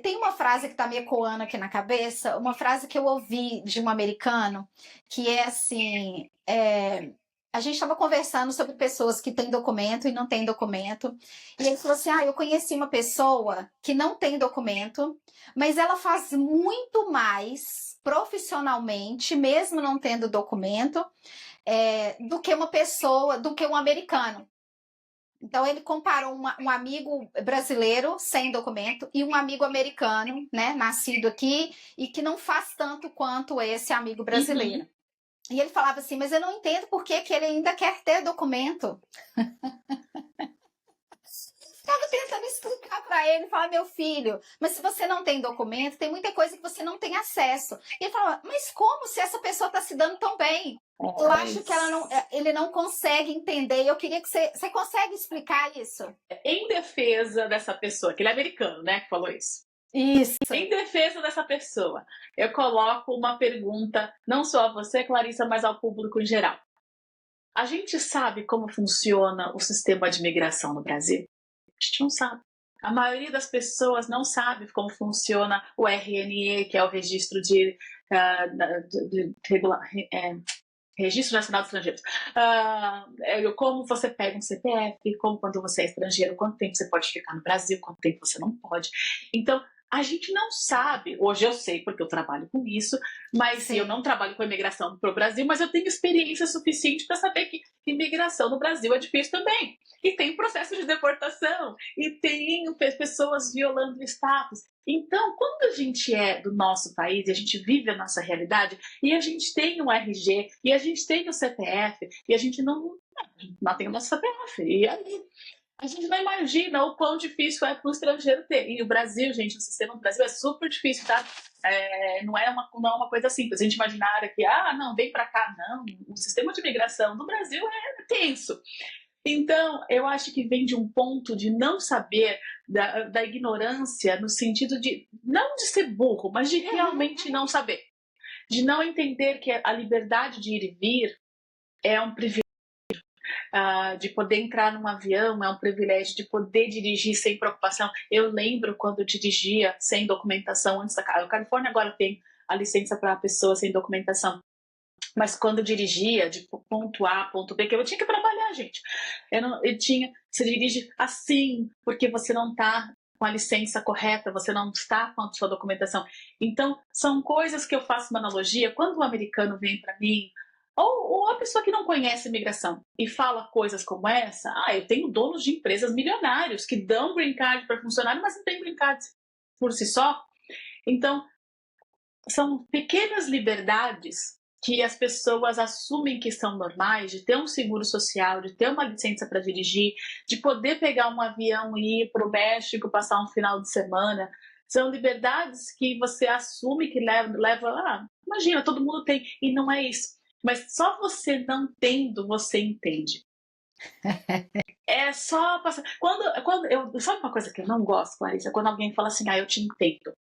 tem uma frase que está me ecoando aqui na cabeça, uma frase que eu ouvi de um americano, que é assim, a gente estava conversando sobre pessoas que têm documento e não têm documento, e ele falou assim, eu conheci uma pessoa que não tem documento, mas ela faz muito mais profissionalmente, mesmo não tendo documento, do que uma pessoa, do que um americano. Então, ele comparou um amigo brasileiro sem documento e um amigo americano, né, nascido aqui e que não faz tanto quanto esse amigo brasileiro. E ele falava assim, mas eu não entendo por que ele ainda quer ter documento. Estava tentando explicar para ele, falar, meu filho, mas se você não tem documento, tem muita coisa que você não tem acesso. E ele falava, mas como se essa pessoa está se dando tão bem? Eu acho que ele não consegue entender. Eu queria que você consegue explicar isso? Em defesa dessa pessoa, aquele americano, né, que falou isso. Isso. Em defesa dessa pessoa, eu coloco uma pergunta, não só a você, Clarissa, mas ao público em geral. A gente sabe como funciona o sistema de imigração no Brasil? A gente não sabe. A maioria das pessoas não sabe como funciona o RNE, que é o Registro Registro Nacional dos Estrangeiros. Como você pega um CPF, como quando você é estrangeiro, quanto tempo você pode ficar no Brasil, quanto tempo você não pode. Então, a gente não sabe, hoje eu sei porque eu trabalho com isso, mas eu não trabalho com imigração para o Brasil, mas eu tenho experiência suficiente para saber que imigração no Brasil é difícil também. E tem processo de deportação, e tem pessoas violando o status. Então, quando a gente é do nosso país e a gente vive a nossa realidade, e a gente tem o RG, e a gente tem o CPF, e a gente não tem o nosso CPF, e aí a gente não imagina o quão difícil é para o estrangeiro ter. E o Brasil, gente, o sistema do Brasil é super difícil, tá? Não é uma coisa simples. A gente imaginar que, não, vem para cá, não. O sistema de imigração do Brasil é tenso. Então, eu acho que vem de um ponto de não saber, da ignorância, no sentido de, não de ser burro, mas de realmente não saber. De não entender que a liberdade de ir e vir é um privilégio. De poder entrar num avião é um privilégio, de poder dirigir sem preocupação. Eu lembro quando eu dirigia sem documentação antes da a Califórnia agora tem a licença para pessoas sem documentação, mas quando eu dirigia de ponto A a ponto B, que eu tinha que trabalhar, gente, você dirige assim porque você não está com a licença correta, você não está com a sua documentação. Então são coisas que eu faço uma analogia. Quando um americano vem para mim, ou a pessoa que não conhece imigração e fala coisas como essa, eu tenho donos de empresas milionários que dão green card para funcionário, mas não tem green card por si só. Então, são pequenas liberdades que as pessoas assumem que são normais, de ter um seguro social, de ter uma licença para dirigir, de poder pegar um avião e ir para o México, passar um final de semana. São liberdades que você assume que leva imagina, todo mundo tem, e não é isso. Mas só você não tendo, você entende. É só passar. Sabe uma coisa que eu não gosto, Clarissa? Quando alguém fala assim, eu te entendo.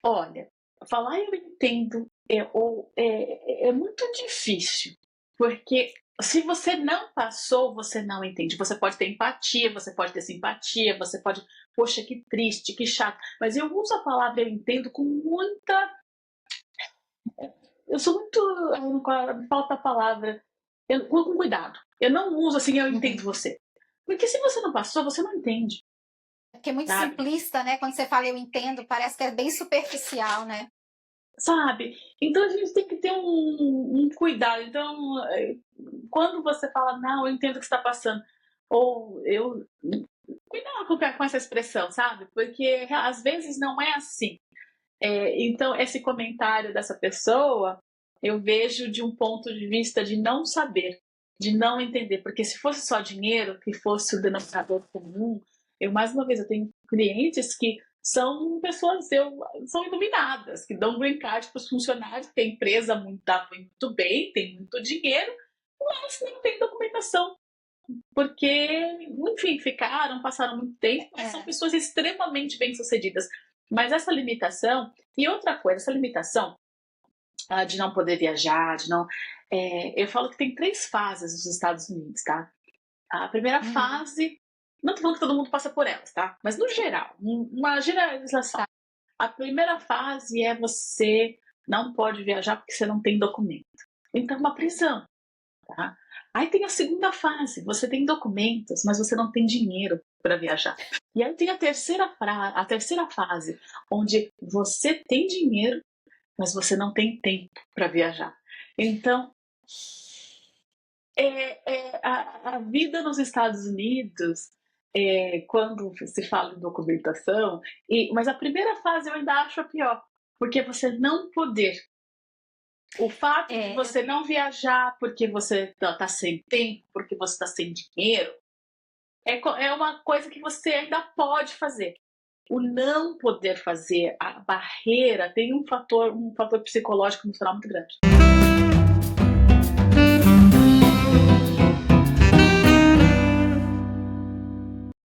Olha, falar eu entendo é muito difícil. Porque se você não passou, você não entende. Você pode ter empatia, você pode ter simpatia, você pode, poxa, que triste, que chato. Mas eu uso a palavra eu entendo com muita... Eu sou muito... Me falta a palavra. Com cuidado. Eu não uso assim, eu entendo você. Porque se você não passou, você não entende. Porque é muito simplista, né? Quando você fala eu entendo, parece que é bem superficial, né? Sabe? Então a gente tem que ter um cuidado. Então, quando você fala, não, eu entendo o que está passando, ou eu... Cuidado com essa expressão, sabe? Porque às vezes não é assim. Então, esse comentário dessa pessoa, eu vejo de um ponto de vista de não saber, de não entender. Porque se fosse só dinheiro, que fosse o denominador comum, mais uma vez, eu tenho clientes que são pessoas, são iluminadas, que dão green card para os funcionários, que a empresa dá muito bem, tem muito dinheiro, mas não tem documentação. Porque, enfim, passaram muito tempo, mas são pessoas extremamente bem-sucedidas. Mas essa limitação, e outra coisa, essa limitação de não poder viajar, eu falo que tem 3 fases nos Estados Unidos, tá? A primeira fase Não tô falando que todo mundo passa por elas, tá? Mas no geral, uma generalização. Tá. A primeira fase é você não pode viajar porque você não tem documento. Então é uma prisão, tá? Aí tem a segunda fase, você tem documentos, mas você não tem dinheiro para viajar. E aí tem a terceira fase, onde você tem dinheiro, mas você não tem tempo para viajar. Então, a vida nos Estados Unidos, quando se fala em documentação, mas a primeira fase eu ainda acho a pior, porque você não poder. O fato de você não viajar porque você está sem tempo, porque você está sem dinheiro, é uma coisa que você ainda pode fazer. O não poder fazer, a barreira, tem um fator psicológico emocional muito grande.